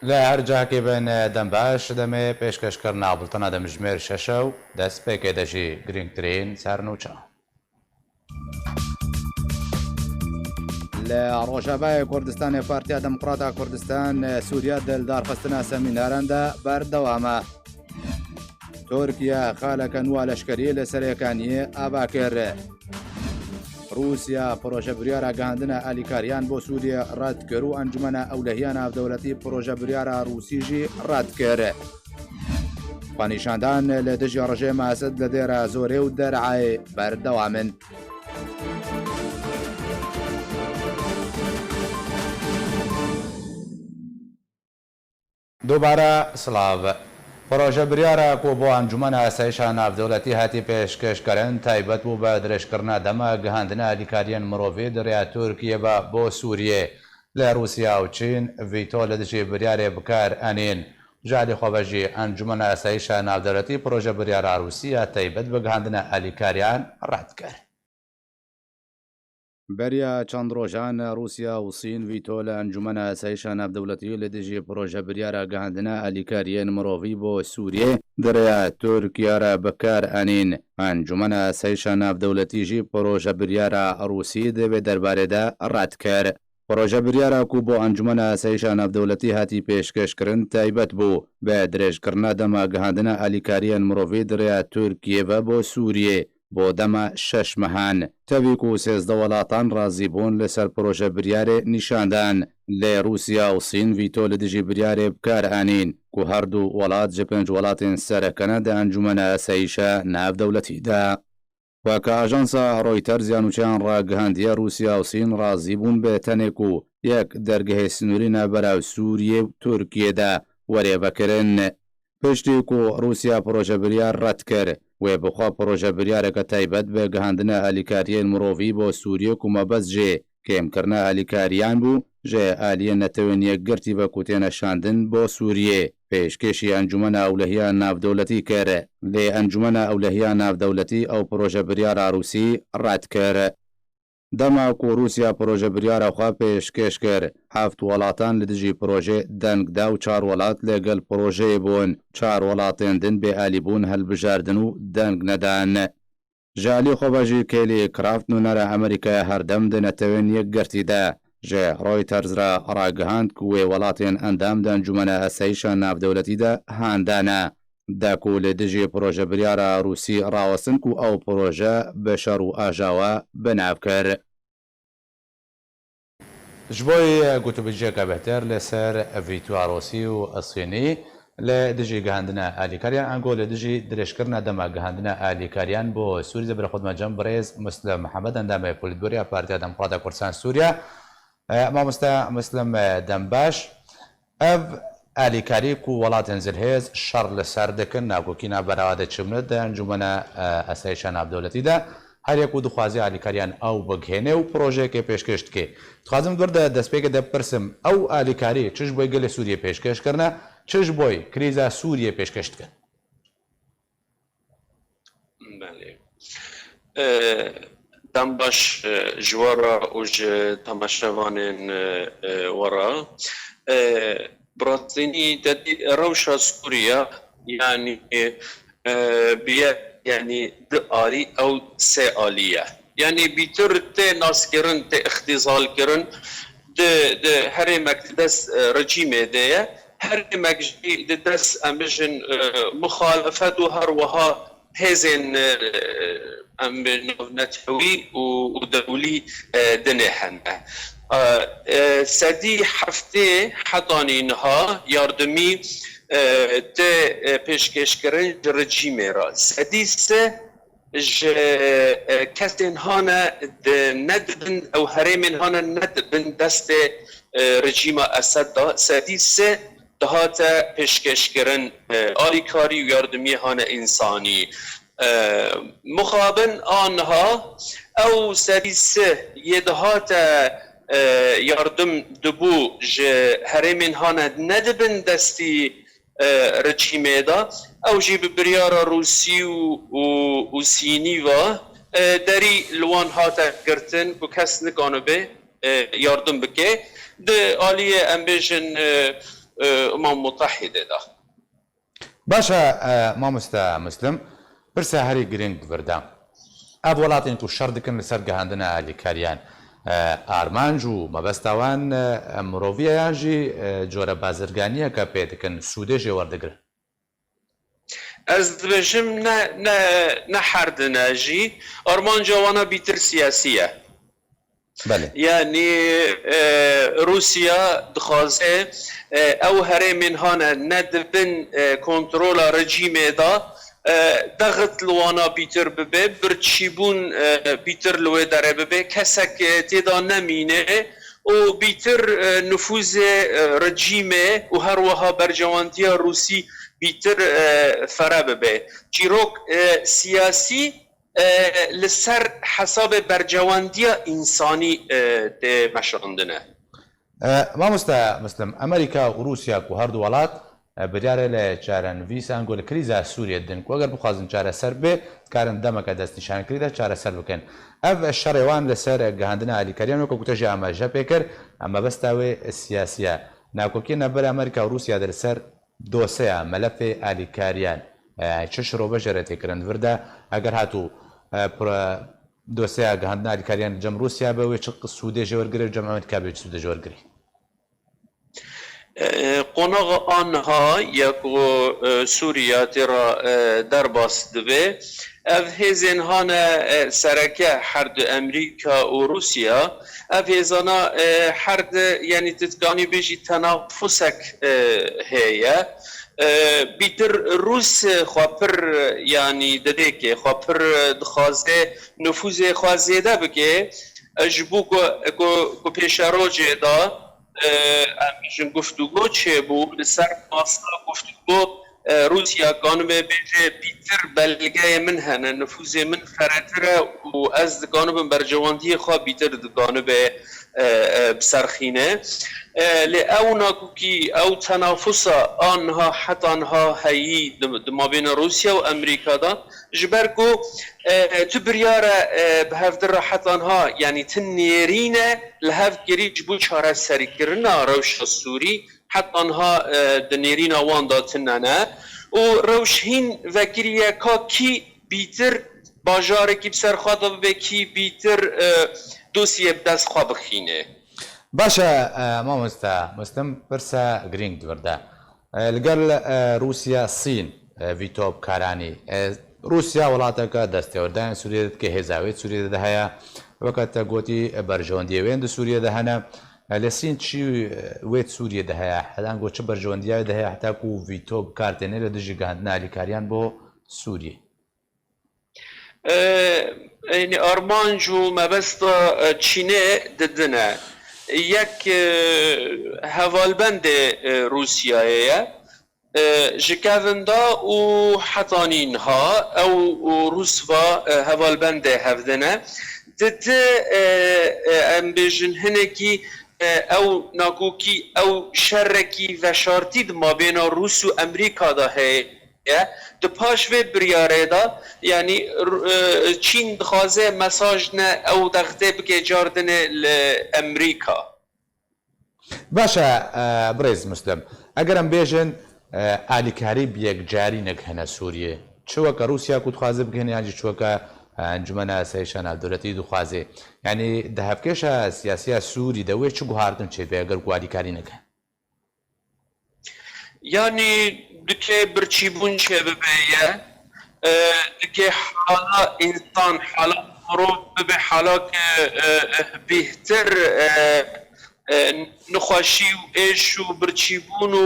لا هرجع بين دم باش دمي بيشكش كرنا بلطنا دم جمير ششو دس بيكي دجي جرين ترين سارنوچا لڕۆژەبای کوردستانی پارتیا دموکراتا کوردستان سووریا دلدار خستنا سەمیناراندا بەردەوامە. تورکیا خالەکە نووە لەشکری لە سەرەکانیە ئاباکێر. رووسیا پرۆژە بریارە گەاندنە ئالیکاریان بۆ سووریە ڕەتکرد و ئەنجومەنە ئەولەهیان ناودەوڵەتی پرۆژە بریارە رووسیژی ڕەتکرد. خانیشاندان لە دژی ڕژێ ماسد لە دێرە زۆرێ و دەرعای بەردەوامن. دووبارە سلااو پرۆژە بریارە کۆ بۆ ئەنجومەنە ئاسایشە ناودەوڵەتی هاتی پێشکەشکردن تایبەت بوو بە درێژکردنا دەمە گەهاندنە ئالیکاریان مرۆڤی دەڕیا تورکیە بۆ سووریێ لە رووسیا و چین ڤیتۆ لە دژی بریارێ بکار ئەنین. جاری خۆبەژی ئەنجومەنە ئاسایشە ناودەوڵەتی پرۆژە بریارە رووسیا تایبەت بە گەهاندنە ئالیکاریان ڕەت کرد. بەریا چەند ڕۆژان رووسیا و سین ڤیتۆ لە ئەنجومەنە ئاسایشە ناودەوڵەتی لە دژی پرۆژە بریارە گەهاندنە ئالیکاریان مرۆڤی بۆ سووریێ دەڕیا تورکیارە بەکار ئەنین. ئەنجومەنە ئاسایشە ناودەوڵەتیژی پرۆژە بریارە رووسی دەبێت دەربارەدا ڕەت کرد. پرۆژە بریارە کو بۆ ئەنجومەنە ئاسایشە ناودەوڵەتی هاتی پێشکەشکردن تایبەت بوو بە درێژکردنا دەمە گەهاندنە ئالیکاریان مرۆڤی دەڕیا تورکیە بۆ سووریێ بۆ دەمە 6 مەهان. تەویک و 13 وڵاتان ڕازی بوون لەسەر پرۆژە بریارێ نیشاندان. لە رووسیا و سین ڤیتۆ لە دژی بریارێ بکار ئەنین کو هەردوو وڵات ji 5 وڵاتین سەرەکەنە دە ئەنجومەنە ئاسایشە ناودەوڵەتیدا. وەکە ئاژانسا ڕۆیتەر زیانوچیان ڕاگەهاندیە رووسیا و سین ڕازی بوون بێ تەنێک و یەک دەرگەهێ سنوورینە بەراو سووریێ و تورکیەدا وەرێبەکردن. پشتی و رووسیا پرۆژە بریار ڕەت کرد وێ بخوا پرۆژە بریارەکە تایبەت بە گەهاندنە ئالیکاریان مرۆڤی بۆ سووریە کومەبەست جێ کێمکردنە ئالیکاریان بوو ژێ ئالیە نەتەوێن یەکگرتی بە کوتێنە شاندن بۆ سووریێ. پێشکێشی ئەنجومەنە ئەولەهیان ناودەوڵەتی کرد. لێ ئەنجومەنە ئەولەهیان ناودەوڵەتی ئەو پرۆژە بریارە رووسی ڕەت کرد. دەماک و رووسیا پرۆژە بریارەخوا پێشکەش کرد. 7 وڵاتان لە دژی پرۆژێ دەنگدا و 4 وڵات لەگەڵ پرۆژەیە بوون. 4 وڵاتێندن بێ ئالی بوون هەڵبژاردن و دەنگ نەدان. ژالی خۆبەژی کێلی کرافت نونەرە ئەمریکای هەردەم دەنەتەوێن یەکگرتیدا ژێ ڕۆیتەرزرا ڕاگەهاند و وێ وڵاتێن ئەندام دەنجومەنە ئەسایشە ناودەوڵەتیدا هاندانە. داکو لە دژی پرۆژە بریارە رووسی ڕاوەسن و ئەو پرۆژە بە شەڕ و ئاژاوە بەناو کرد. ji bo gotûbêjiyeka bêhter li ser vîtûya Rûsî û Esînî li dijî gihandina alîkariyan ango li dijî dirêjkirina dema gihandina alîkariyan bo Sûriyê bi xwe cem birêz Muslim Mihemed endamê Polîtbûrêya Partiya Demokrata Kurdistan Sûriya mamoste Muslim Dembaş ev alîkarî ku welatên zilhêz şer li ser dikin navgotîna berawade çimne de encûmena esayişa navdewletî de her yek û dixwaze alîkariyan ew bighêne û projeyekê pêşkêş dike. Dixwazim dur de destpêkê de bipirsim ew alîkarî çi ji bo gelê Sûriyê pêşkêş kirine çi ji bo krîza Sûriyê pêşkêş dikin. Dembaş ji wara û ji temaşevanên wara Bratînî dedî rewşa Sûriya yanî biye yani di alî ew sê alî ye. Yani bîtir tê naskirin tê ixtîzalkirin di herêmek di dest rejîmê de ye herêmek jî di dest em bijin muxalefet û her wiha hêzên em navnetewî û dewlî dinê hene. Sedî heftê hetanî niha yardımî tê pêşkêşkirin ji rejîmê re. Sedî sê ji kesên hane nedibin ew herêmên hane nedibin destê rejîma Esed da. Sedî sê dihate pêşkêşkirin alîkarî û yardımî hane însanî. Muxabin aniha ew sedî sê yê dihate yardım dibû ji herêmên hane nedibin destî rejîmê da ew jî bi biryara Rûsî û Sînî ve derî li wan hate girtin ku kes nikanibe yardım bike. Di aliyê em bêjin متحده ده. باشا مامۆستا مسلم پرسە هەری گرنگ وردە ئەب وڵاتین تو شەڕ دکن لەسەر گەهاندنە ئالیکاریان ئارمانج و مەبەستاوان مرۆڤیەیانژی جۆرە بازرگانیە کە پێ دکن سوودێژێ وەردەگرن. از دبێژم نە حردناژی ئارمان جوانە بیتر سیاسیە. يعني روسيا دخوازه او هرمين هانا ندبن كنترول رجيم دا دغت لوانا بيتر ببه برتشيبون بيتر لوه داره ببه كسك تيدا نمينه و بيتر نفوذ رجيم و هر وها برجواندية روسي بيتر فرا ببه چيروك سياسي لسر حساب برجواندی انسانی ده مشاندنه. مامۆستا مسلم ئەمریکا و رووسیا و هەردوو وڵات بریارە لە چارەنویسان گۆ لە کریزا سووریە دن وەگەر بخوازن چارەسەر بێ کارن دەمەکە دەستنیشانکریدا چارەسەر بکەن. ئەv شەڕێوان لەسەر گەهاندنە ئالیکاریان وەکە گوتەژی ئاماژە پێکرد ئەمە بەستاوێ سیاسیە ناکۆکی نەبەر ئەمریکا و رووسیا دەسەر دۆسەیە مەلەفێ ئالیکاریان چ شڕۆ بەژێرە تێکردن وردا ئەگەر هاتوو دۆسەیە گەهاندنە ئالیکاریان جەم رووسیا بەوێ چ سوودێژێ وەرگرێت جەم ئەمریکا بێت سوودێژ وەرگری. قۆناغ آنها یەک سووریا تێرا دەرباس دەبێ ev hêzên hane sereke her di Amerîka û Rûsya ev hêzana her di yanî titkanî bêjî tenafusek heye bîtir Rûs xwe pir yanî didêkê xwe pir dixwaze nüfuzê xwe zêde bike ji bo ku pêşerojê da em guftûgo çêbû li ser masa guftûgo روسیا کانومه بیجه بیتر بلگه من هنه نفوذ من فراتره و از دکانوم برجواندی خواه بیتر دکانوم بسرخینه لی او ناکوکی او تنافس آنها حتی آنها هایی ما بین روسیا و امریکا دا جبرکو تو بریاره به هفدر حتی آنها یعنی تنیرینه لحف گری جبو چاره سری کرنه روش سوری حتی آنها دنیرین آوان داتننه و روشهین وکریه که کی بیتر باجاره کی بسر خواه ببه کی بیتر دوسیه بدست خواه بخینه. باشا مامۆستا مسلم پرسە گرنگ دووەردە لەگەڵ رووسیا سین ڤیتۆ بکارانی رووسیا وڵاتەکە دەستێوەردایان سووریە کە هێزاوێت سووریە دەهەیە وەکەتە گوتی بەرژەوەندیەوێن سووریە دەهەنە لە سین چی وێت سووریە دەهەیە هەدان گۆ چ بەرژەوەندیاوی دەهەیە حتاکو و ڤیتۆ بکارتێنێ لە دژی گەهاندنە ئالیکاریان بۆ سووریە. ئارمانج و مەبەستە چینێ ددنە یەک هەڤالبەندێ رووسیایەیە ji kevin da û hetanînha ew Rûsva hevalbendê hevdine dite em bêjin hinekî ew nakokî ew şerrekî veşartî di mabêna Rûs û Amerîka da heye di paş vê biryarê da yanî Çîn dixwaze mesaj ne ew dextê bike cardinê li Amerîka. باشە برێز مسلم ئەگەر ئەم بێژن ئالیکاری بەیەکجاری نەکهێنە سووریێ چوەکە رووسیا و دخوازە بکەن یانجی چوەکە ئەنجومەنە ئاسایشە ناودەوڵەتی دخوازێ یعنی دەهەفکێشە سیاسیە سووری دەوێت چ گوهاردن چێ بێ ئەگەر گوالیکاری نەکەن یعنی دکێ برچیبوون چێ ببێیە دکێ حالا ئینسان حالا مرۆڤ ببێ حالاکە بێتر نخواشی و ئێش و برچیبوون و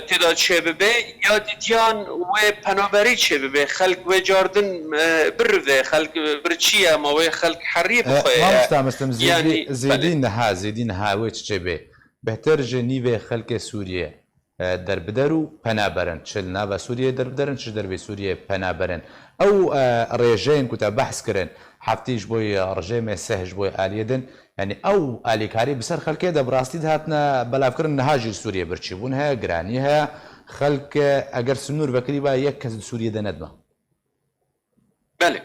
تێدا چێ ببێ یا دیدیان وێ پەنابەری چێ ببێ خەلک وێ جاردن بڕوێ خەلک برچیە ما وێ خەلک حەریە بخۆیە زیدی نەها زیدی نەها وێ چێ بێ بهتر ji nîvê xelkê Sûriye derbeder û penaberin çil nava Sûriye derbederin çi derbê Sûriye penaberin ew rêjeyên ku te behs kirin heftî ji bo rejêmê seh ji bo aliyê din yani ew alîkarî bi ser xelkê de bi rastî de hatine belavkirin niha jî Sûriye birçîbûn heye giranî heye xelk eger sinûr vekirî ba yek kes di Sûriye de nedima. بله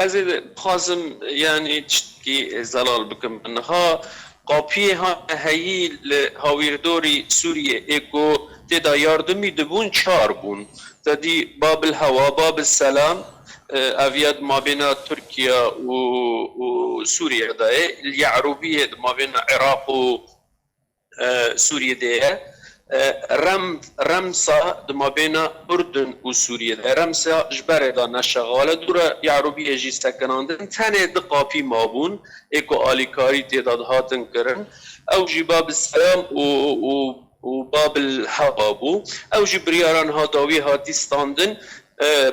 از خازم یعنی چی زلال بکم انها قاپیه ها هایی هاویردوری سوریه ایکو تدا یاردمی دبون 4 بون تدی باب الهوا باب السلام افياد ما بين تركيا وسوريا ده اليعروبيه ما بين العراق وسوريا ده رمسا ما بين اردن وسوريا ده رمسا جبر ده نشغاله دور يعروبيه جي سكناندن تنه دقافي مابون ايكو اليكاري تعداد هاتن كرن او جباب السلام وباب الهوابو او جبرياران هاداوي هاتي ستاندن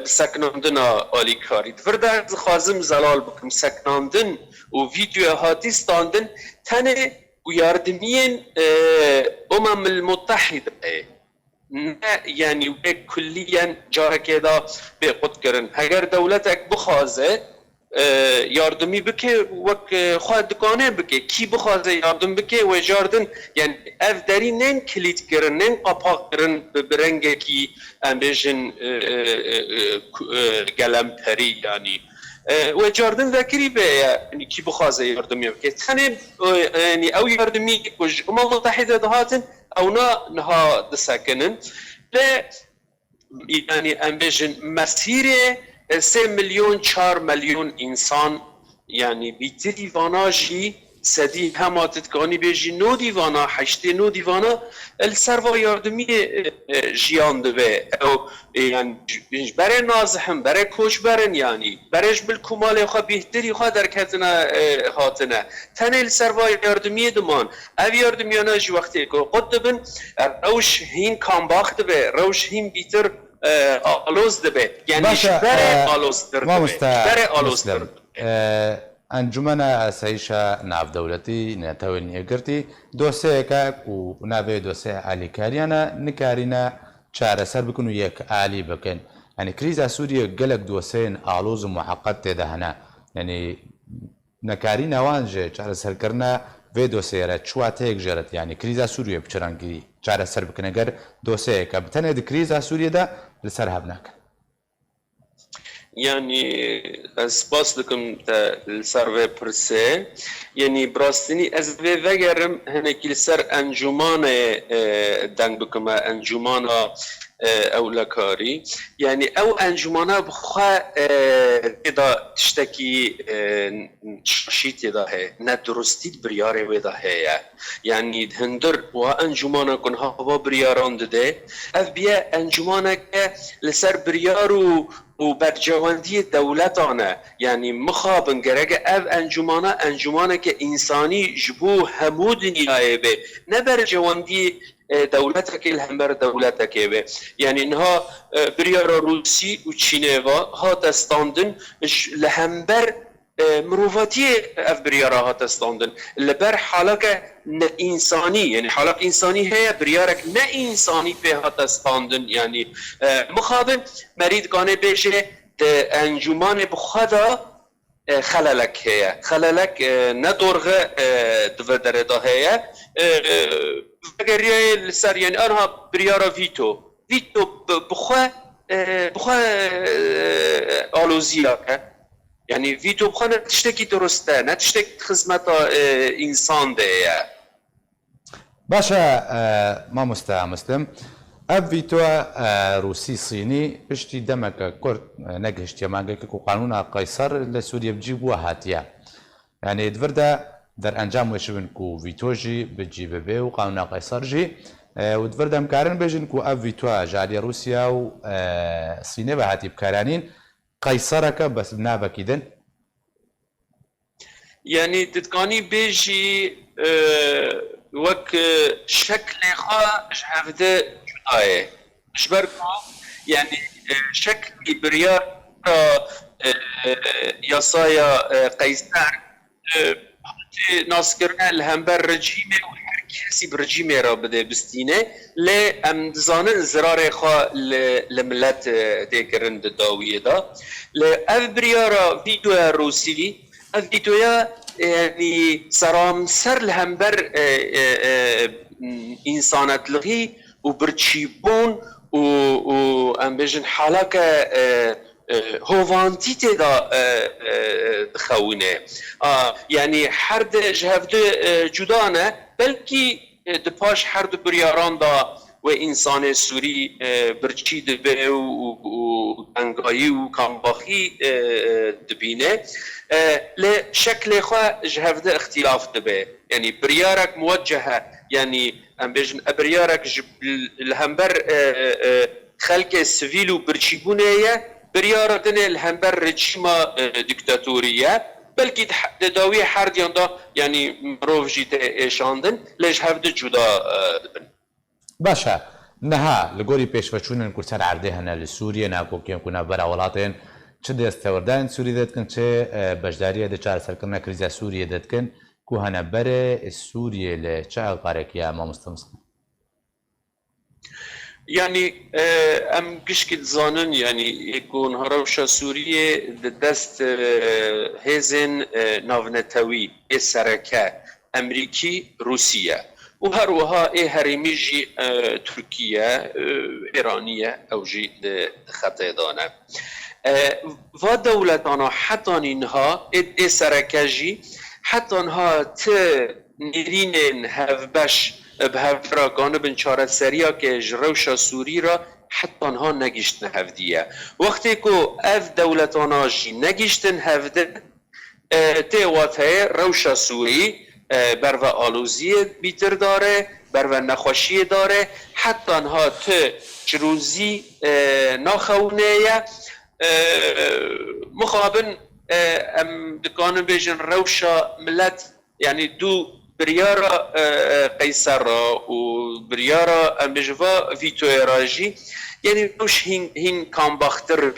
سکناندنا آلیکاری فردا خازم زلال بکم سکناندن و ویدیو هاتی ستاندن تنه و یاردمین المتحده يعني كليا جارك دا بقد كرن هگر دولتك بخازه یاردمی بکه وک خواهد دکانه بکه کی بخوازه یاردم بکه و جاردن یعنی اف داری نین کلید کرن نین قاپاق کرن برنگه کی امبیجن گلم پری یعنی و جاردن ذکری به یعنی کی بخوازه یاردمی بکه تنه یعنی او یاردمی کج امم متحده دهاتن او نها دسکنن ل يعني امبيجن مسيره 3 مليون 4 مليون انسان يعني بيتري فاناجي سدي هما تتكاني بيجي نو ديفانا حشتي نو ديفانا السروا ياردمي جيان دبي او يعني بري نازحم بري كوش برن يعني بريش بالكمال خو بيهتري خو دركتنا هاتنا تنه السروا ياردمي دمان او ياردمي انا جي وقتي قدبن روش هين كان باخت به روش هين بيتر آلوز دبه یعنی شبره آلوز در دبه شبره آلوز در انجمن اسایشا ناف دولتی نتاوی نیگرتی دوسه که و ناوی دوسه علی کاریانا نکارینا چاره سر بکن و یک علی بکن یعنی کریزا سوریه گلک دوسه آلوز محقق تدهنا یعنی نکاری نوانجه چاره سر کرنا و دوسه را چوات یک جرت یعنی کریزا سوریه بچرانگی چاره سر بکن اگر دوسه که بتنه دی کریزا سوریه دا لسر هبناک يعني اسباس لكم السيرفي برسي يعني براستني ازبي فجرم هناك السر انجمان دنگ بكم انجمان او لكاري يعني او انجمانا بخوا اذا تشتكي شيت اذا هي ندرستي برياري ودا هي يعني هندر وانجمانا كن هوا برياران ده اف بيا انجمانا لسر بريارو و برجواندی دولتانه یعنی مخابن گرگه او انجمانه که انسانی جبو همو دنیای به نه برجواندی دولت که الهمبر دولت که به یعنی اینها بریار روسی و چینوا ها دستاندن لهمبر مروفاتی اف بریارا ها دستاندن لبر حالک نه انسانی یعنی حالک انسانی هیا بریارک نه انسانی به ها دستاندن یعنی مخابن مرید گانه بشه انجمان بخدا خلالک هیا خلالک ندورغه دوردره دا هیا وگریه لسر یعنی آنها بریارا ویتو بخوا آلوزیا که يعني فيتو بخانه تشتكي درسته نه تشتكي خدمت انسان ده باشا ما مسلم اف فيتو روسي صيني بشتي دمك كورت نقشت يمانك قانون قيصر لسوريا بجيبوا هاتيا يعني دفردا در انجام وشبن كو فيتوجي بتجيب بي وقانون قيصر جي ودفردا مكارن بيجن كو اف فيتو جاري روسيا و صيني بهاتي بكارانين قيصرك بس بنابك إذن يعني تتقاني بيجي وك شكل خا جهفده جداية جبركو يعني شكل بريار يصايا قيصر ناسكرنا الهمبر رجيمه كسي برجيمه را بده بستينه ل ام زانن زرار خا لملت ديكرن داويه دا ل افبريارا فيديو روسي فيديو يعني سرام سر الهمبر انسانات لغي وبرتشيبون و ام بيجن حالك هوانتی تدا دخونه یعنی هر ده جهفده جدانه بلکی دپاش هر دو بریاران دا و انسان سوری برچی دبه و انگایی و کامباخی دبینه لشکل خواه جهفده اختلاف دبه یعنی بریارک موجهه يعني ام بيجن ابريارك الهمبر خلق سيفيل وبرشيبونيه بريار دني الهمبر رجيما ديكتاتوريه بلكي داوي حرديان دا يعني مروف جيت شاندن ليش هفد جدا دبن باشا نها لگوری پیشوچونن کورسر عرده هنه لسوریه ناکو کیم کنا برا ولاتین چه دستوردن سوری دتکن چه بجداریه ده چار سرکرنا کریزا سوریه دتکن کو هنه بره سوریه ل چه قارکیه ما مستمسن يعني ام قشكت زانن يعني يكون هروشا سورية دست هزن نافنتوي السركة امريكي روسيا وهروها هرميجي تركيا ايرانية او جي خطي دانا و دولتانا حتى انها السركة جي حتى انها نيرين هفبش بهفرا گانبن چاره سریا که جروشا سوری را حتی آنها نگیشتن هفدیه وقتی که اف دولتانا جی نگیشتن هفده تیواته روشا سوری برو آلوزی بیتر داره برو نخوشی داره حتی آنها جروزی ناخونه مخابن ام دکانو بیجن روشا ملت یعنی دو بريارا قيصر وبريارا امبجفا فيتو راجي يعني مش هين كان باختر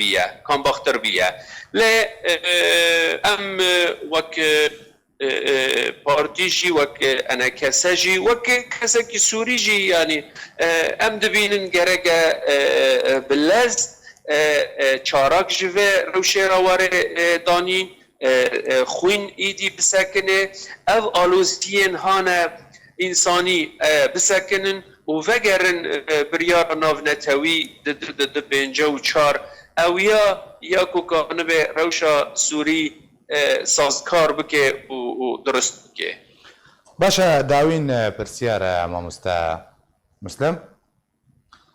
بيا لا ام وك بارتيجي وك انا كساجي وك كساكي سوريجي يعني ام دبين جرجا بلاز چاراك جوه روشيرا واره داني خوين ايدي بسكنه او آلوزيين هانا انساني بسكنن وفقرن بريار ناف نتاوي بينجا وچار او يا كوكانبه روشا سوري سازكار بكي ودرست بكي باشا داوين برسيار ماموستا مسلم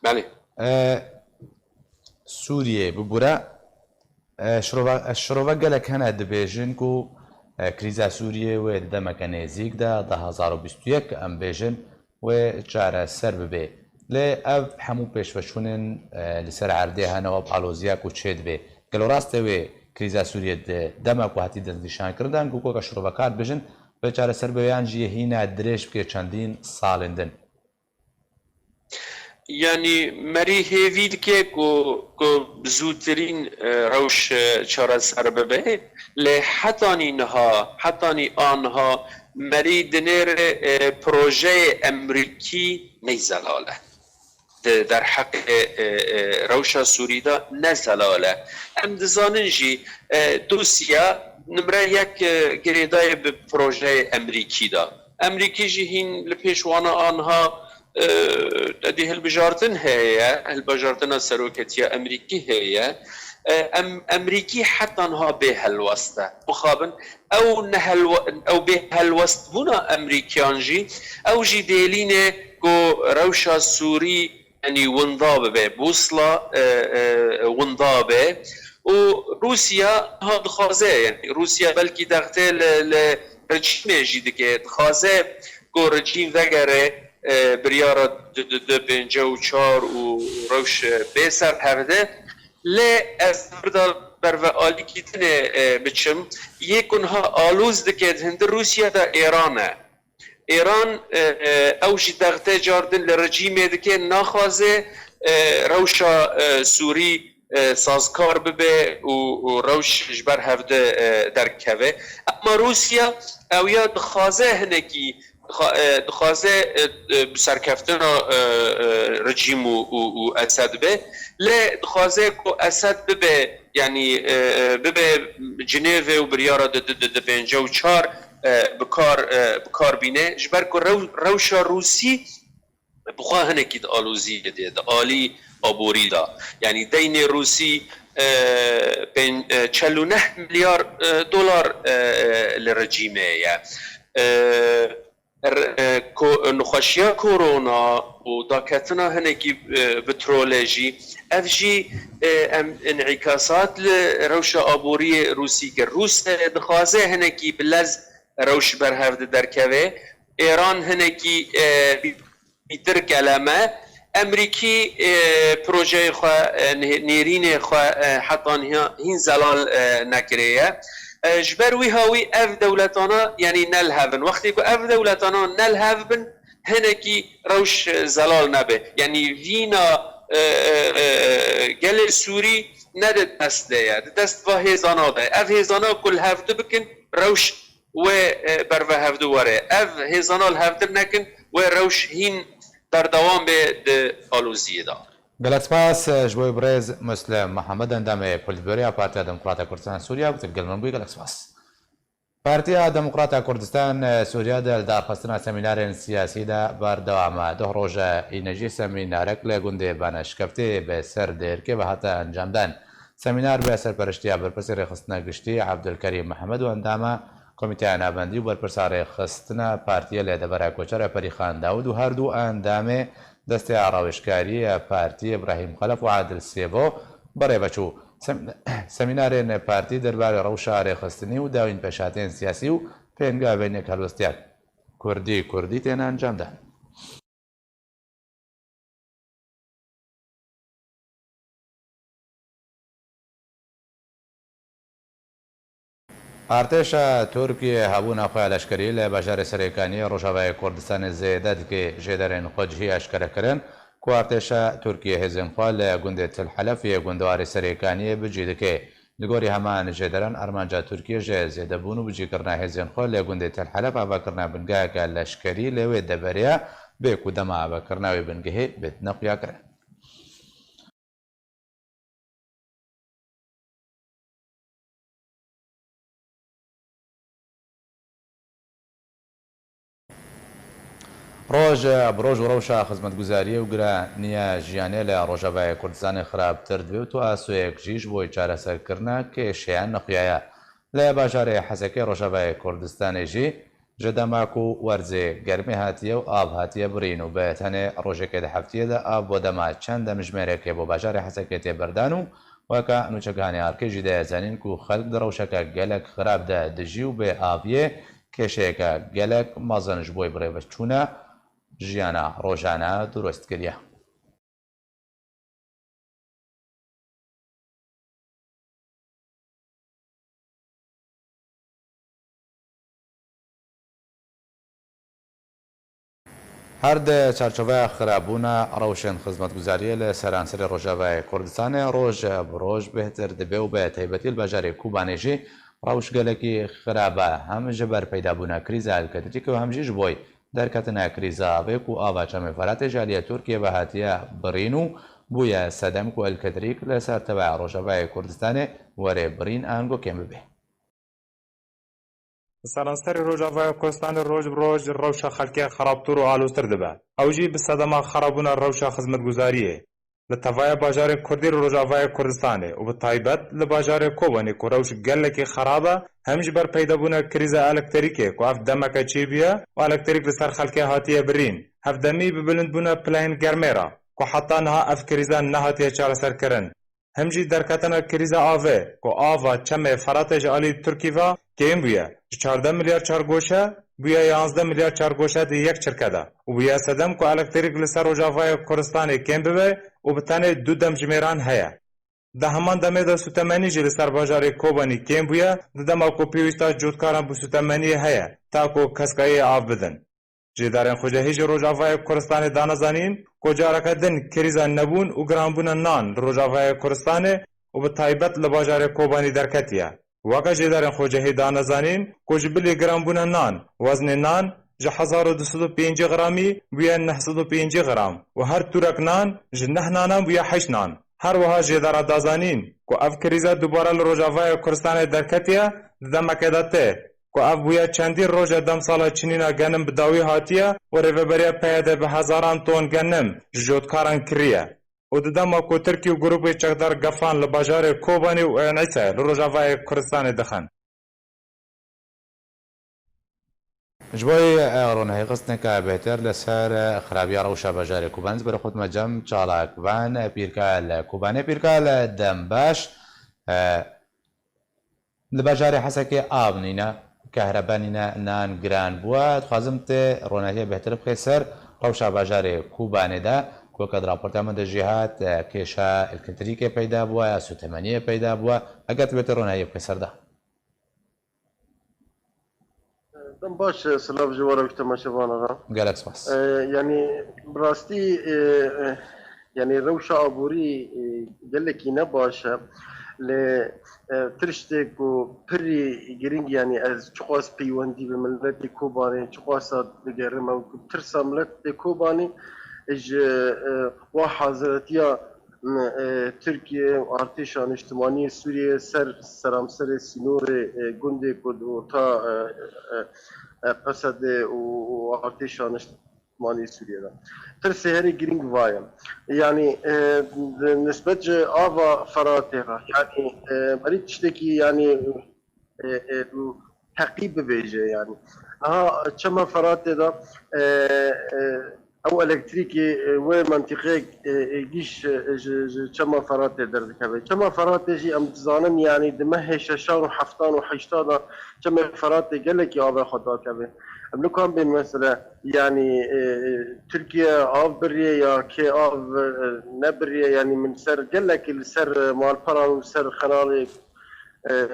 بله سوریه ببورا شروع گلک هنه دبیجن کو کریزا سوریه و دمک نزیک ده 2021 ام بیجن و چاره سر ببه لی اف همو پیشوشونن لسر عرده هنه و بحالوزیا کو چید به گلو راسته و کریزا سوریه دمک و حتی دنشان کردن کو که شروع کار بیجن و چاره سر ببه انجیه هینه درش بکه چندین سالندن يعني مري هيفيد كي كو بزوترين روش چارة سر ببه لحتاني نها حتاني آنها مري دنير پروژه امريكي نيزلاله در حق روشا سوري دا نزلاله ام دزاننجي دوسيا نمره یک گريداي بپروژه امريكي دا امريكي جي هين لپیشوانا آنها دي هالبجارتن هي هالبجارتنا سروكتيا امريكي هي امريكي حتى انها بهالوسطه مخابن او بهالوسط بنا امريكان جي او جي ديلينه كو روشا سوري يعني ونضابه بوصله ونضابه وروسيا هاد خازه يعني روسيا بلكي دغته لرجيم جيدك خازه كو رجيم وغيره بريارة بينجا وچار وروش بيسر هفده لا ازبردا بروا آلی کتنه بچم يكونها آلوز دكت هند روسيا دا ایران اوجي دغته جاردن لرجيم دكت ناخوازه روشا سوري سازکار ببه و روش جبر هفده درکوه اما روسيا او یا دخوازه هنگی دخوازه بسرکفتن رژیم و اسد به لی دخوازه که اسد ببه یعنی ببه جنیو و بریارا ده پنجا و چار بکار بینه جبر که روشا روسی بخواه هنکی ده آلوزی ده آلی آبوری ده یعنی دین روسی بين 49 مليار دولار للرجيمه نخشيا كورونا وداكتنا هناك بترولوجي افجي انعكاسات لروشة ابوريه روسي روس دخازه هناك بلز روش برهف دركوه ايران هناك بيتر كلامه امريكي بروجي خوا نيرين خوا حتى هين زلال نكريه جبروي هاوي اف دولتانا يعني نلهفن وقتی که اف دولتانا نلهفن هنکی روش زلال نبه يعني فينا گل سوري ندد دست ده دست و هزانا ده اف هزانا كل هفته بكن روش و برو هفته وره اف هزانا الهفته نکن و روش هين در دوام به آلوزیه ده گەلک سپاس ژبۆی برێز مسلم محەممەد ئەندامێ پۆلیتبیۆریا پارتیا دموکراتە کوردستان سووریا وتە گەلمن بووی گەلک سپاس پارتیا دموکراتە کوردستان سووریادا لە داخستنا سەمینارێن سیاسیدا بەردەوامە دۆ ڕۆژە ئینەژی سەمینارێک لە گوندێ بانەشکەفتێ بەسەر دێرکێ بە هاتە ئەنجامدان سەمینار بە سەرپەرشتیا بەرپرسی ڕێخستنە گشتی عەبدولکەریم محەممەد و ئەندامە کۆمیتیای نابەندی و بەرپرسا ڕێخستنە پارتیە لە دەبەرە کۆچەرە پەریخان داود و هەردوو ئەندامێ دەستی ڕاوێژکاریە پارتی ئیبراهیم خەلەف و عادل سێبۆ بەڕێبەچوو سەمینارێن پارتی دەربارەی ڕەوشە ڕێخستنی و داوین پێشاتێن سیاسی و پێنگاوێنێک هەڵوەستیان کوردی تێنە ئەنجامدان ئارتێشە تورکیە هەبوو ناخۆی لەشکری لە بەژارە سەرەکانی ڕۆژاوای کوردستانی زێدە دکێ ژێدەرێن خۆجهی ئەشکەرەکردن کو ئارتێشە تورکیە هێزنخوا لە گوندێت تەلحەلەفیە گوندەواری سەرەکانیە بجی دکێ لەگۆری هەمان ژێدەران ئەرمانجا تورکیە ژێ زێدەبوون و بجیکردنا هێزنخوا لە گوندێت تەلحەلەف ئاواکردنا بنگایەکە لەشکری لەوێ دەبەرەیە بێک و دەما ئاواکردناوی بنگەهێ بێت نەقویاکرێن ڕۆژ بڕۆژ و ڕەوشە خزمەتگوزاریە و گرانیە ژیانێ لە ڕۆژەبای کوردستانی خراپتر دەبێت و ئاسوەیەکژیش بۆی چارەسەرکردنا کێشیان نەخوایە لە باژارەی حەزەکەی ڕۆژەبای کوردستانێژی ژەدەماک و وەرزێ گەرمی هاتیە و ئاو هاتیە برین و بە تەنێ ڕۆژێکی هەفتیەدا ئاو بۆ دەما چەندە مژمێرێکێ بۆ باژاری حەزەکەی تێبەردان و وەکە نوچەکانی ئارکێژی دەیەزانین و خەڵک دڕەوشەکە گەلک خراپدا دژی و بێ ئاویێ کێشەیەکە گەلک مەزەنش بۆی بڕێوەچوونە ژیانە ڕۆژانە دروستکردە. هەردە چارچۆڤە خراپبوونە ڕەوشن خزمەتگوزاریە لە سەرانسەری ڕۆژاوای کوردستانی ڕۆژ بڕۆژ بهتر دەبێ و بە تایبەتی بەژارێک کوبانێژی ڕەوشگەلێکی خراپە هەمژە بەر پەیدابوونە کریزە ئەلکەتریکە و هەمژیش بۆی دەرکەتنە کریزاوێک و ئاواچەمە فەراتێ ژالیە تورکیە بە هاتیە بڕین و بوویە سەدەمک و ئەلکەتریک لەسەر تەبع ڕۆژاوای کوردستانێ وەرێ بڕین ئانگۆ کێم ببێ. سەرانسەری ڕۆژاوای کوردستانی ڕۆژ بڕۆژ ڕەوشە خەڵکیە خراپتر و ئالووتر دەبە ئەوژی بە سەدەما خراپبوونە ڕەوشە خزمەتگوزاریە لە تەڤایە باژارێک کوردی ڕۆژاوای کوردستانێ و بە تایبەت لە باژارێک کۆبەنێ و ڕەوش گەلێکی خراپە هەمیش بەر پەیدەبوونە کریزە ئەلکتریکێک و ئەف دەمەکە چێبیە و ئەلکتریک لەسەر خەڵکێ هاتیە برین هەفدەمی ببلندبوونە پلین گەرمێرە و حتا نەها ئەف کریزە نەهاتیە چارەسەرکردن هەمجی دەرکەتنە کریزە ئاڤێ و ئاڤا چەمێ فەراتێژ ئالی تورکیڤا کێم بوویە 14 ملیار چارگۆشە بوویە 11 ملیار چارگۆشە دی یەک چرکەدا و بوویە سەدەم و ئەلکتریک لەسەر ڕۆژاوای کوردستانی کێم ببێ و بتانێ دوو دەم ژمێران هەیە دە هەمان دەمێدا سوتەمەنیژی لەسەر باژارێک کۆبەنی کێم بوویە دەدەما و پێویستە جوتکاران بۆ سوتەمەنی هەیە تاکۆ کەسکایی ئاv بدن جێدارên xwecehî ji Rojavayê Kurdistanê danezanîn ku careke din krîza nebûn û giranbûna nan li Rojavayê Kurdistanê û bi taybet li bajarê Kobanî derketiye. Weke jêdarên xwecehî danezanîn ku ji bilê giranbûna nan weznê nan ji 1205 gramî bûye 905 gram û her tûrek nan ji 9 nanan bûye 8 nan. Her wiha jêdara dazanîn ku ev krîza dubare li Rojavayê Kurdistanê derketiye di demeke de tê ku ev bûye çendî roja demsala çinîna genim bi dawî hatiye û rêveberiya peyê de bi hezaran ton genim ji jotkaran kiriye. و ددما کو ترکی و گروپ چقدر گفان لباجار کوبانی و نعیسه لروجاوای کردستان دخن جبوی رونهی قصدن که بهتر لسر خرابی روشا بجار کوبانز برای خود مجم چالاک وان پیرکال کوبانه پیرکال دنباش لباجار حسکه آب نینا كهرباء نان جران بوا تخازمت رونهي بهتر بخسر روشا بجار کوبانه دا کو قد راپورتامن د جهات کیشا الکتریکه پیدا بوا سو 8 پیدا بوا اگه بهتر رونهي بخسر ده دم باش سلاف جوارا وش تماشفانا جالكس باس يعني براستي يعني روشا أبوري قال لك نباشا ل ترشتك وبري جرينج يعني از شخص بيوندي بملت كوباني شخص دقرم أو ترسم ملت كوباني إج وحازرتيا تركيا وارتشان اجتماعي سوريا سر سينور جندي كود وتا قصد وارتشان اجتماعي سوريا ترسي هري جرينج فايم يعني نسبة آفا فراتها يعني مريد تشتكي يعني تقيب بيجي يعني كما فرات ده او الكتريكي ومنطقه جيش كما فرات دردكبه كما فرات جي ام تزانن يعني دمه ششان وحفتان وحشتان كما فرات قال لك يا ابا خدا كبه ابن كان بين مثلا يعني تركيا اف بريه يا كي اف نبريه يعني من سر قال لك السر مال فران وسر خنالي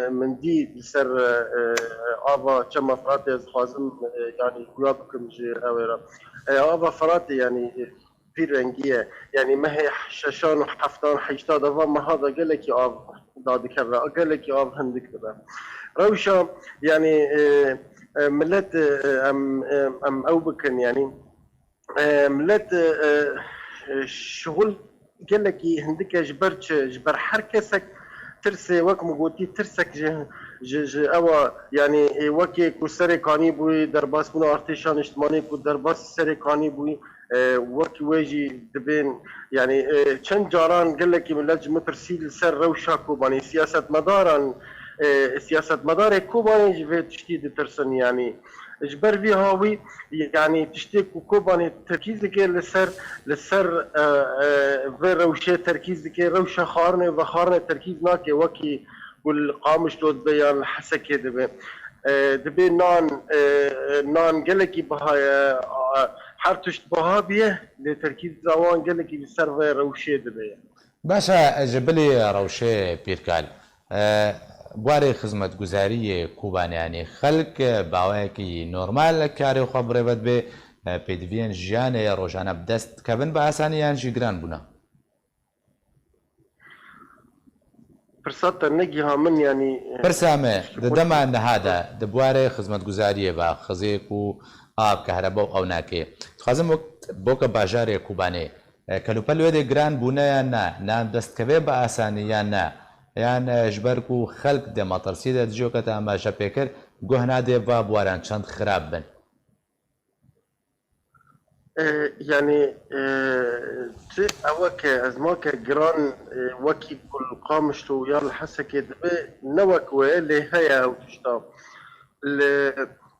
من دي سر آبا كما فراتي خازم يعني قلابكم جي أويرا آبا فراتي يعني في رنجية يعني ما هي شاشان وحفتان حيشتا دفا ما هذا قال لك يا آب دادي كبرا قال لك يا آب هندك دبا روشا يعني ملت أم أوبكن يعني ملت شغل قال لك هندك جبر حركسك ترسي وك مقوتي ترسك ج أوا يعني وكي كسر كاني بوي درباس بنا ارتشان اجتماعي كو درباس سر كاني بوي وكي ويجي دبين يعني چند جاران قال لك ملج مترسيل سر روشا كوباني سياسة مدار كوباني جي تشتيد ترسن يعني اجبر بي هاوي يعني تشتيك كوباني تركيز كي لسر في روشة تركيز كي روشة خارنة وخارنة تركيز ناكي وكي والقامش لو بيان حسكي دبي نان قالكي بها حرتش بها بيه لتركيز زوان قالكي لسر في روشة دبي باشا جبلي روشة بيركال بواري خدمت گزاری کوبانیانی خلق باوکی نورمال کاری خبره بد به پیدوین جیان روزانه بدست کبن با آسانیان جیگران بونا فرصات نجي من يعني برسامه دما نهادا دبواري خدمت گزاری با خزیک و آب كهرباء او ناكي خازم بوك باجار کوبانه کلوپلو د گران بونه یا نه دست کبه با آسانیان نه يعني جبركو خلق دي مطرسيدة جوكتا ما شبكر قهنا دي بواران چند خراب بن يعني اوك ازماك جران وكي كل قامشتو يا الحسكي دبي نوك اللي هيا وتشتا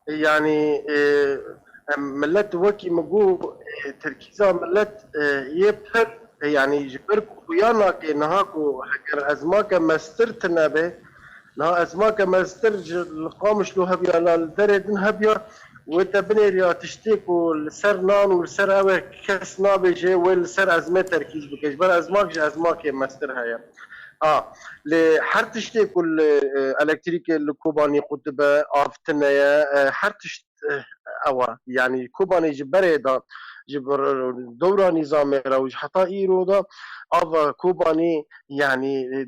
يعني ملت وكي مقو تركيزا ملت يبهر يعني جبرك ويانا كي نهاكو حكر ازماك مسترتنا به نها ازماك مسترج القامش له هبيا لا الدردن هبيا وتبني ريا تشتيكو السر نان والسر اوي كاس نابجي والسر ازمه تركيز بكش بل ازماك ازماك مستر هيا لحرتش تيكل الكتريك الكوباني قطبه افتنايا حرتش اوا يعني كوباني جبريدا جبر دورة نظام روج حتى إيرودا أو كوباني يعني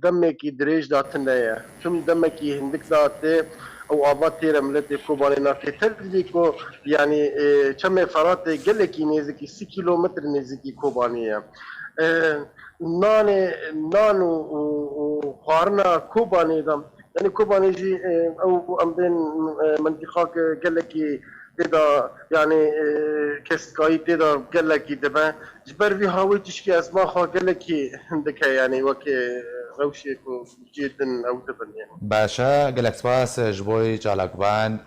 دمك دريج داتنا كم دمك هندك دات أو أبات رملة كوباني ناكي تلديكو يعني كم فرات جلكي نزكي 6 كيلومتر نزكي كوبانية نانو وقارنا كوباني دم يعني كوباني جي أو أم بين منطقة جلكي تدا يعني كسكاي تدا قال لك دبا جبر في هاوي تشكي اسماء خا قال لك عندك يعني وكي روشك جدا او دبن يعني باشا قالك سپاس ji bo çalakvan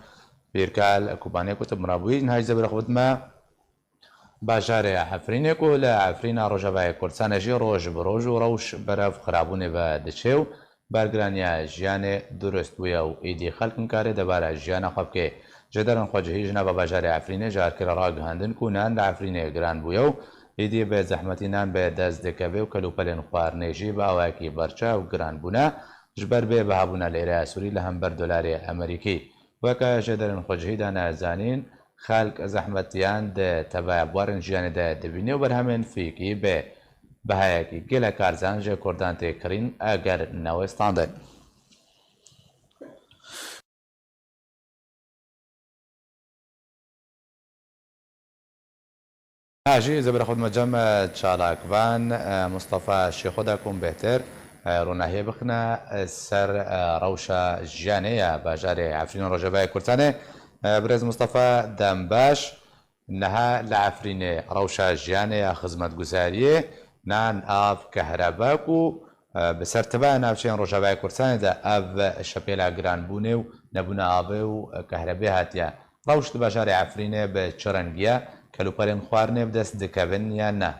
pêrkal Kobanê ku tu mirabûyî nihayî zê xidme bajarê Efrînê ku li Efrîna Rojavayê Kurdistanê jî roj bi roj û rewş berev xirabûnê ve diçe û bergiraniya jiyanê durist bûye û êdî xelkin karê debara jiyana xwe bike ji derên xwe cihî jina bajarê Efrînê jarkira ragihandin ku nan li Efrînê giran bûye û êdî bi zehmetî nan bê dest dikeve û kelûpelên xwarinê jî bi awayekî berçav û giran bûne ji ber bê bihabûna lêreya Sûrî li hember dolarê Amerîkî weke ji derên xwe cihî de nezanîn xelk zehmetiyan di tevaya buwarên jiyanê de dibîne û berhemên fîkî bê bihayekî gelek arzan ji Kurdan tê kirîn eger newestandin. جی زبر خود مجم چالاکوان مصطفى شیخودا کن بهتر روناهی بخنا سر روشا جانية باجار عفرين رجباء كرتاني برز مصطفى دمباش نها لعفرين روشا جانية خدمت گزارية نان آف كهرباكو بسر تبع نافشين رجباء كرتاني دا آف شبيلا جران بونيو نبونا آفيو كهرباء هاتيا روش باجار عفرين بچرنگيا کلوپرین خوارنه بدست دکبن یا نه؟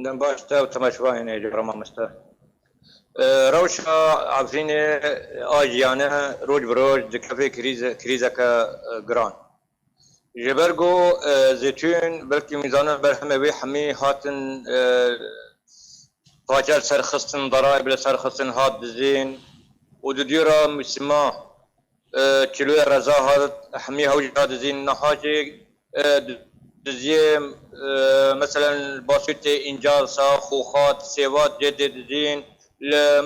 دم باشتا و تماشوانه جرما مستا روش عفرین آجیانه روز بروز دکفه کریزه که گران جبرگو زیتون بلکی میزانه برهمه وی همی هاتن فاجر سرخستن ضرائب لسرخستن هات دزین و ددیرا مسما کلوی رضا هات همی هوجه دزین نهاجه دزیم مثلا باسط انجاز خوخات سیوات جدید دین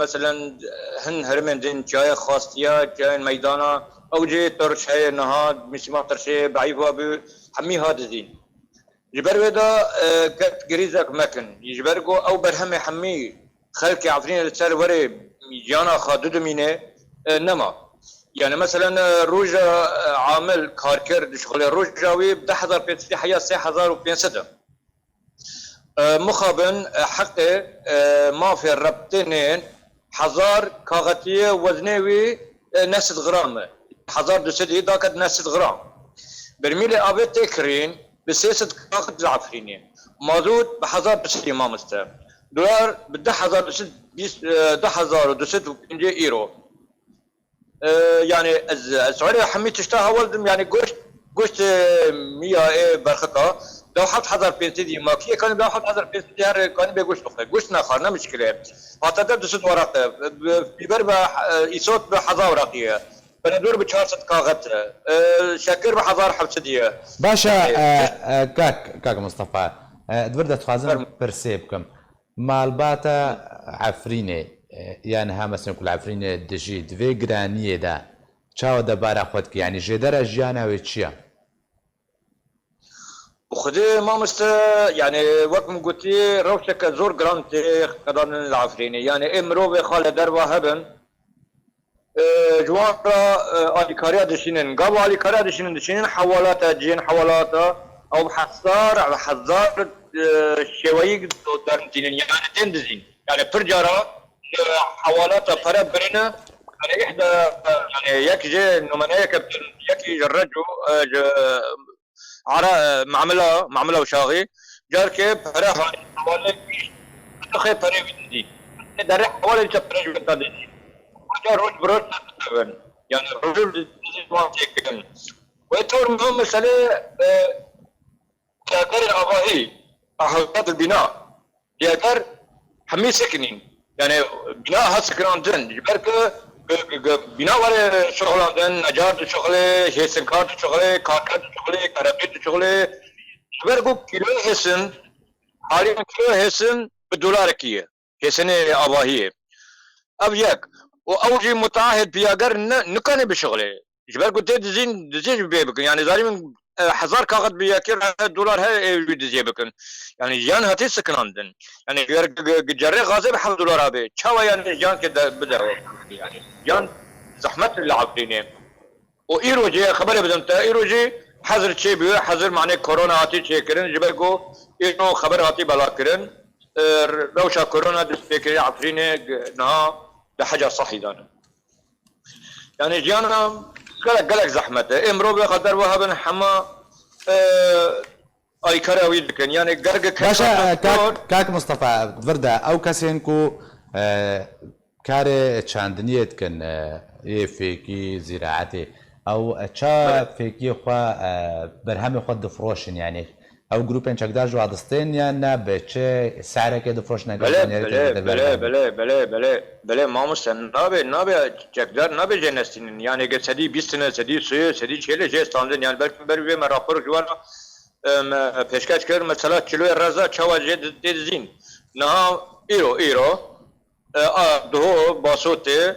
مثلا هن هرمن دین جای خاصیه جای میدانا او جه ترشه نهاد مسیما ترشه بعیف وابو همی هاد دین جبر ودا قد گریزك مكن يجبرقو او برهم حمي خلق عفرين لسر وري جانا خادد مينه نما يعني مثلا روجا عامل كاركر شغل روجاوي ب 10,000 بيت حياه 6,500 مخابن حق ما في الربطين 1000 كاغتيه وزنوي نفس غرام 1200 داكد نفس غرام برميل ابي تكرين بسياسه كاغت العفرينيه مازوت ب 1200 ما مستا دولار ب 10,200 يورو يعني السعوديه حميت تشتاها ولدم يعني قشت 100 برخطه لو حط حضر بنتي ما كي كان لو حط حضر بنتي هر كان بيقوش قشت ناخرنا مشكله حتى دست ورقه بيبر يصوت بحظا ورقيه بندور ب 400 كاغت شكر بحضار حبسديه باشا كاك مصطفى دبرده تخازن برسيبكم مالباتا عفريني يعني ها مثلا كل عفريني دجي دوي جرانيه دا چاو دبارا خودك يعني جدر جيانا ويتشيا وخدي ما مست يعني وقت ما قلتي روشك زور جرانتي قدرنا العفريني يعني امرو خالد دربا هبن جوارا اليكاريا دشينن قابو اليكاريا دشينن حوالات جين حوالات او حصار على حزار شويق دارنتين يعني تندزين يعني برجارة حوالات فرق برنا يعني احدى يعني يك جي نمنايا كابتن يك يجرجوا عرا معمله وشاغي جار كيف فرق حوالي اخي فرق دي دار حوالي تفرج بتدي روج بروج يعني الرجل ما تكن ويتور مهم مسألة تأثير الأباهي أحوالات البناء يأثير حمي سكنين يعني بناء هالسكنان دن جبرك بناء ولا شغلان دن نجار شغله هيسنكار شغله كاركات شغله كرابيت شغله جبركو كيلو هيسن حاليا كيلو هيسن بالدولار كيه هيسن أباهي أبيك واوجي متعهد بياجر نكاني بشغله جبر قلت دزين بيبك يعني ظالم حزار كاغد بياكر دولار هاي دزي بكن يعني جان هاتي سكناندن يعني جري غازي ب $1 ابي تشاوا يعني جان كده بدا يعني جان زحمه العابدين وإيروجي خبر بدمتا إيروجي حظر شيء بيو حظر معنى كورونا هاتي شيء كرن جبكو إنه خبر هاتي بلا كرن روشا كورونا دستكري عفرينه نها لحاجة صحي دانا يعني جيانا قلق زحمته امرو بقدر وهبن حما اي كراوي دكن يعني قرق باشا كاك مصطفى فردا او كاسينكو كاري تشاندنيت كن فيكي زراعتي او تشا فيكي خوا برهم خود دفروشن يعني او جروبين چکدار جو عدستين يعني بچه سعره که دفروشن بله ماموسن نابه چکدار نابه جنستین يعني قد سدي 20 سنه سدي 30 سدي 40 جستاندن يعني بلکه ما راپور جوانا پیشکش کرد مثلا کیلو رزا چواجه دیدین نه ایرو دو باسوته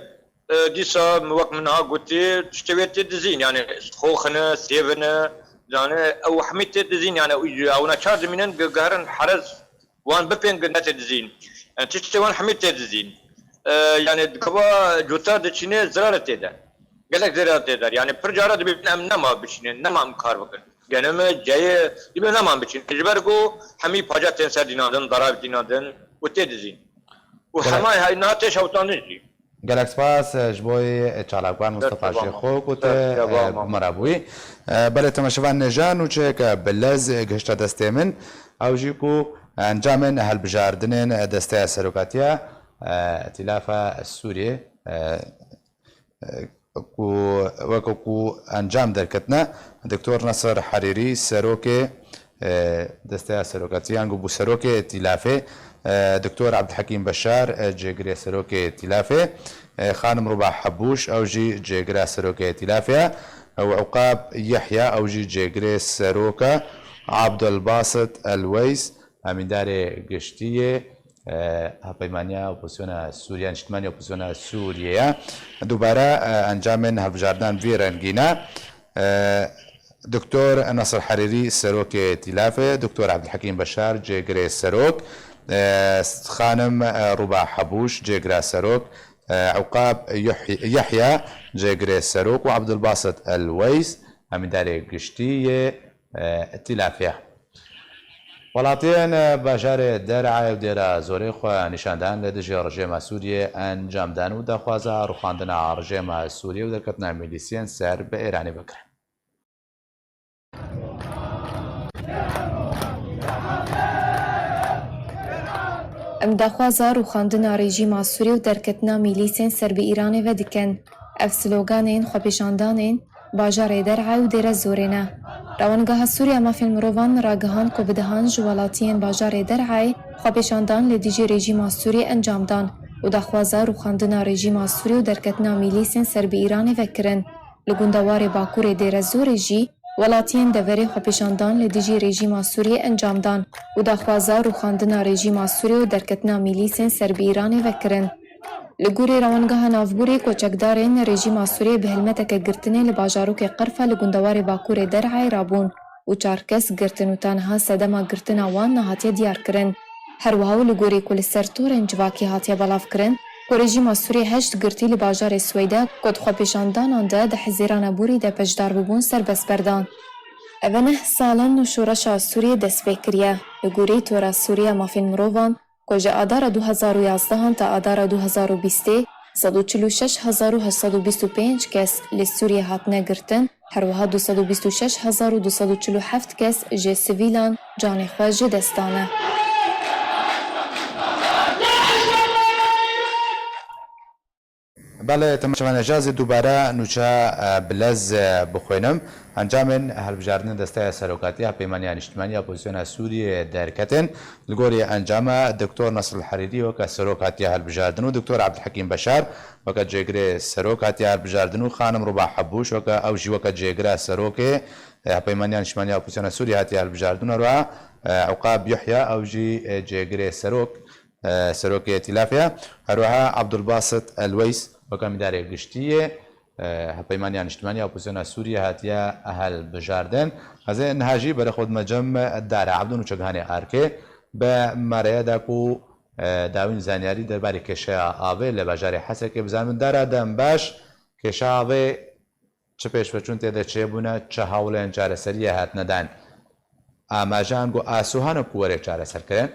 دیسا وقت منها قلتي تشتويت تدزين يعني خوخنا سيفنا يعني او حميت تدزين يعني او نشارج منن قهرن حرز وان ببين قلنا تدزين يعني تشتوان حميت تدزين يعني كبا جوتا دشينه زراره تدا قالك زراره تدا يعني برجاره بين امنا ما بشين نما مكار بكن گنم جای دیگه نمان بچین اجبارگو همی پاجات تنسر دینادن ضرب دینادن و تدزین و همه های ناتش اوتانجی گلک سپاس جبوی چالاکوان مصطفى شیخو کوت مرابوی بله تماشاوان نجان و چه که بلز گشت دسته من او جیکو انجام هل بجاردنین دسته سروکاتیا ائتلاف سوریه وەکو ئەنجام دەرکەتنە دکتۆر نەسر حەریری سەرۆکێ دەستەیە سەرۆکاتیان بوو سەرۆکێ ئێتیلافێ دکتۆر عەبدولحەکیم بەشار جێگرێ سەرۆکێ ئێتیلافێ خانم ڕوبا حەبوش ئەوژی جێگرا سەرۆکێ ئێتیلافەیە ئەو عوقاب یەحیا ئەوژی جێگرێ سەرۆکە عەبدولباست ئەلوەیس ئەمیندارێ گشتیە هەپەیمانیا ئۆپۆزیسیۆنە سووریا نیشتمانی ئۆپۆزیسیۆنە سووریەیە دووبارە ئەنجامێن هەڵبژاردنان وێ رەنگینە دکتۆر نەسر حەریری سەرۆکێ ئێتیلافێ دکتۆر عەبدولحەکیم بەشار جێگرێ سەرۆک خانم ڕوبا حەبوش جێگرا سەرۆک عوقاب یەحیا جێگرێ سەرۆک و عەبدولباست ئەلوەیس ئەمیندارێ گشتیە ئێتیلافەیە وڵاتیان باژارێ دەرعای و دێرە زۆرەی خۆیان نیشاندان لە دژی ڕژێمە سووریە ئەنجامدان و دەخوازە ڕوخاندنە ڕژێمە سووریە و دەرکەوتنە میلیسیەن سەر بە ئێرانی بکرێن. ئەم داخوازە ڕوخاندنە ڕێژیمە سووریە و دەرکەوتنە میلیسیەن سەر بە ئیرانێڤە دکەن. ئەف سلۆگانên خۆپێشاندانên باژارê derhay û dêre zorêne. Rawangeha Sûriya mafên mirovan ragihan ku bi dihan ji welatiyên bajarê derhay xwepêşandan li dijî rejîma Sûriyê encamdan û daxwaza rûxandina rejîma Sûriyê û derketina mîlîsên ser bi Îranê vekirin. Li gundewarê Bakurê dêre zorê jî welatiyên deverê xwepêşandan li dijî rejîma Sûriyê encamdan û daxwaza rûxandina rejîma Sûriyê û derketina mîlîsên ser bi Îranê vekirin. Li gorî rawangeha navborê koçekdarên rejîma Sûriyê bi hilmeteke girtinê li bajarokê Qirfa li gundewarê Bakurê derhay rabûn û 4 kes girtin û tenha sedema girtina wan nehatiye diyarkirin. Her wiha li gorî ku li ser torên civakî hatiye belavkirin ku rejîma Sûriyê 8 girtî li bajarê Swêdê ku di xwepêşandanan de di hezêra neborî de pejdar bibûn serbestberdan. Ev neh salan û şoreşa Sûriyê dest pê kiriye li gorî tora Sûriya mafên mirovan ku ji adara 2011 ta adara 2020 146,825 kes li Sûriyê hatine girtin, her wiha 226,247 kes ji sivîlan canê xwe ji dest dane. بله تماشاوان اجازه دوباره نوچه بلز بخوینم انجامن هەڵبژاردنە دەستای سەرۆکاتی هەپەیمانیان نیشتیمانی ئۆپۆزیسیۆنە سووریە دەرکەتن لەگۆری ئەنجامە دکتۆر نەسر حەریری وەکە سەرۆکاتی هەڵبژاردن و دکتۆر عەبدولحەکیم بەشار وەکە جێگرێ سەرۆکاتی هەڵبژاردن و خانم ڕوبا حەبوش وەکە ئەوژی وەکە جێگرا سەرۆکێ هەپەیمانیان نیشتیمانی ئۆپۆزیسیۆنە سووریە هاتی هەڵبژاردن هەروە عوقاب یەحیا ئەوژی جێگرێ سەرۆکی ئێتیلافەیە هەروەها عەبدولباست ئەلوەیس وەکە میدارێک گشتیە هەپەیمانیان نیشتیمانی ئۆپۆزیسیۆنە سووریە هاتیە هەڵبژاردن ئەزێ نهاژی بەرەخۆت مەجەم دارە عەبدون و چەکهانێ ئارکێ بە مارەیەدا و داوین زانیاری دەربارەی کێشەیە ئاوێ لە باژارێ حەسەکێ بزانن دارە دەم باش کێشە ئاوێ چ پێشبەچوون تێدا چێبوونە چه هەوڵێن چارەسەریە هاتنەدان ئاماژان بۆ ئاسوهانە کووەرێک چارەسەرکردن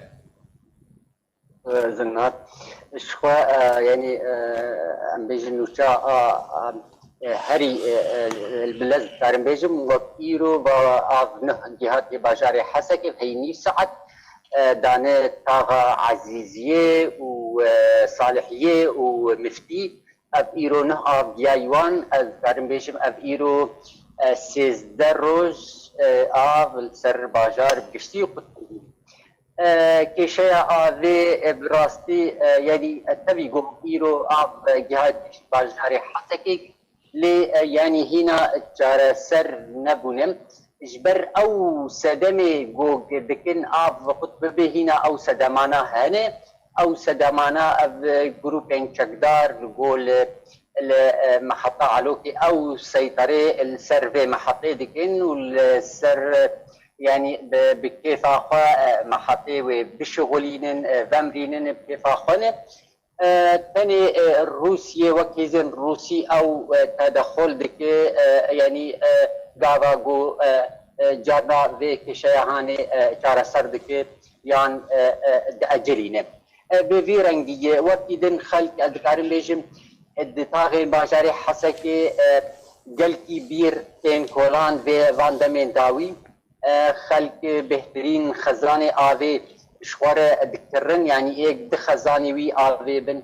زنات شخوا يعني ام بيجن نوشا هري البلد تارم بيجم وكيرو وآفنه جهات باجاري حسكي هيني ساعت دانه تاغا عزيزية وصالحية ومفتي اف ايرو نه اف جايوان تارم بيجم اف ايرو سيزدر روز اف السر باجار بقشتي وقتلي كشيء هذا براستي يعني تبي قوم إيرو أب جهاد باجاري حسكي لي يعني هنا جار سر نبونم إجبر أو سدمي جوج بكن أب قطب به هنا أو سدمانا هنا أو سدمانا أب جروب إنشقدار نقول المحطة علوكي أو سيطرة السر محطة دكن والسر يعني بكيف أخا محطة وبشغلين فامرين بكيف أخوانه تاني روسيا وكيزن روسي أو تدخل دك يعني قاوا جو جانا في كشيهاني شارع سردك يعني أجلينه بفيرنجية وكيدن خلق أذكارن بيجم الدتاغي باجاري حسكي جلكي بير تين كولان في فاندامين داوي خلق بهترین خزانه آوی شواره دکترن یعنی یک خزانه وی آوی بن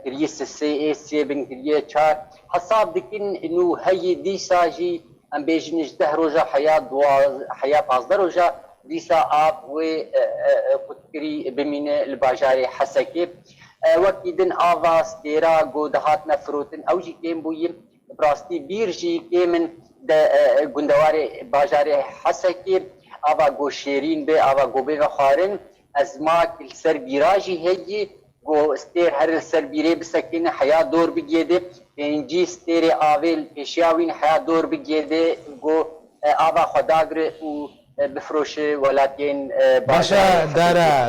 کریه سی سی بن کریه چار حساب دکن انو هی دیسا جی ام بیجنش ده روزا حیا 15 روزا دیسا آب و کتکری بمینه الباجار حسکی وکیدن آواز تیرا گودهات نفروتن اوجی کم بویم براستی بیرجی کمن گندوار باجار حسکی آوا گو شیرین به آوا گو به خارن از ما کل سر بیراجی هیجی گو استیر هر سر بیره بسکین حیا دور بگیده اینجی استیر آویل پیشیاوین حیا دور بگیده گو آوا خداگر و بفروشه ولاتین باشا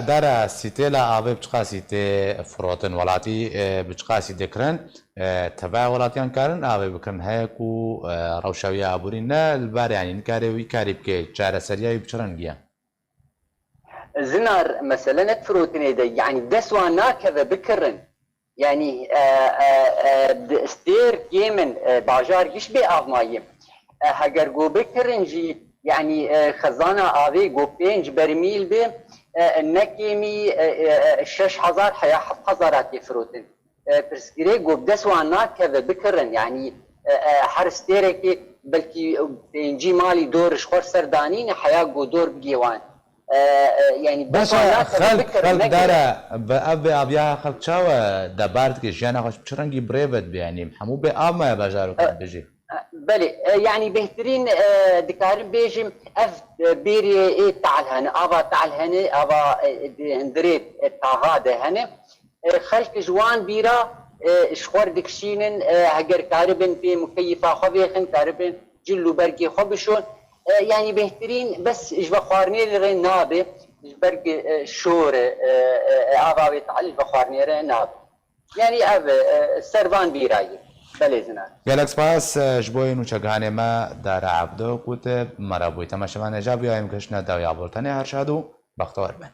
دارا سیتێ لە ئاوێ بچقاسیتێ فرۆتن وڵاتی بچقاسی دەکرن تەبای وڵاتیان کارن ئاوێ بکەن هەیەک و ڕەوشاوی ئابووری نە الباریانی کارێوی کاری بکەیت چارەسەریاوی بچڕەنگیە زنار مثلا نتفروتني ده يعني دسوا ناكذا بكرن يعني استير كيمن باجار يش بي افمايم هاجر جو بكرن جي يعني خزانة آوي جو بينج برميل بي نكيمي 6000 حيا 7000 يفروتن برسكري جو بدسوا ناكذا بكرن يعني حرستيرك بلكي بينجي مالي دور شخور سردانين حيا جو دور بجيوان يعني باشا خلق داره به آبیا خلق چاوه دبارد که جانا خوش بچرنگی بریبت بیانیم همو به آب ما بجارو کن بجی بله يعني بهترين دكارن بيجم اف بيري تعال هنا ابا تعال هنا ابا هندريت تاغاده هنا خلق جوان بيرا شخور دكشينن هجر كاربن في مكيفه خبيخن كاربن جلو برقي خبشون يعني بهترين بس اجبا خوارني لغين نابي اجبرق شور ابا يتعل بخوارني نابي يعني اب سربان بيراي بلزنا گەلەک سپاس ji bo yên û çegihanê dara Ebdo gote mera bûyî. Temaşevan Ecabî ya em kişne dawya Bortenê her şad û bextewar bin.